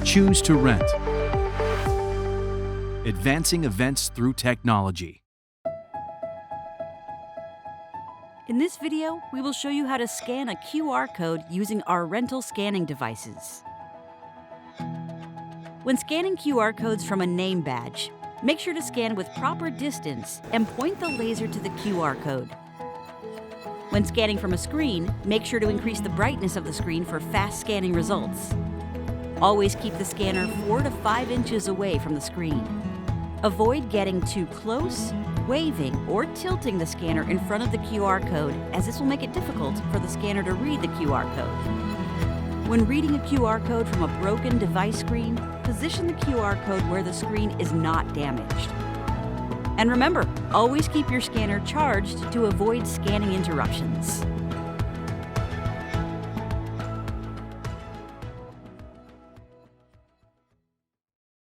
Choose to rent. Advancing events through technology. In this video, we will show you how to scan a QR code using our rental scanning devices. When scanning QR codes from a name badge, make sure to scan with proper distance and point the laser to the QR code. When scanning from a screen, make sure to increase the brightness of the screen for fast scanning results. Always keep the scanner 4 to 5 inches away from the screen. Avoid getting too close, waving, or tilting the scanner in front of the QR code, as this will make it difficult for the scanner to read the QR code. When reading a QR code from a broken device screen, position the QR code where the screen is not damaged. And remember, always keep your scanner charged to avoid scanning interruptions.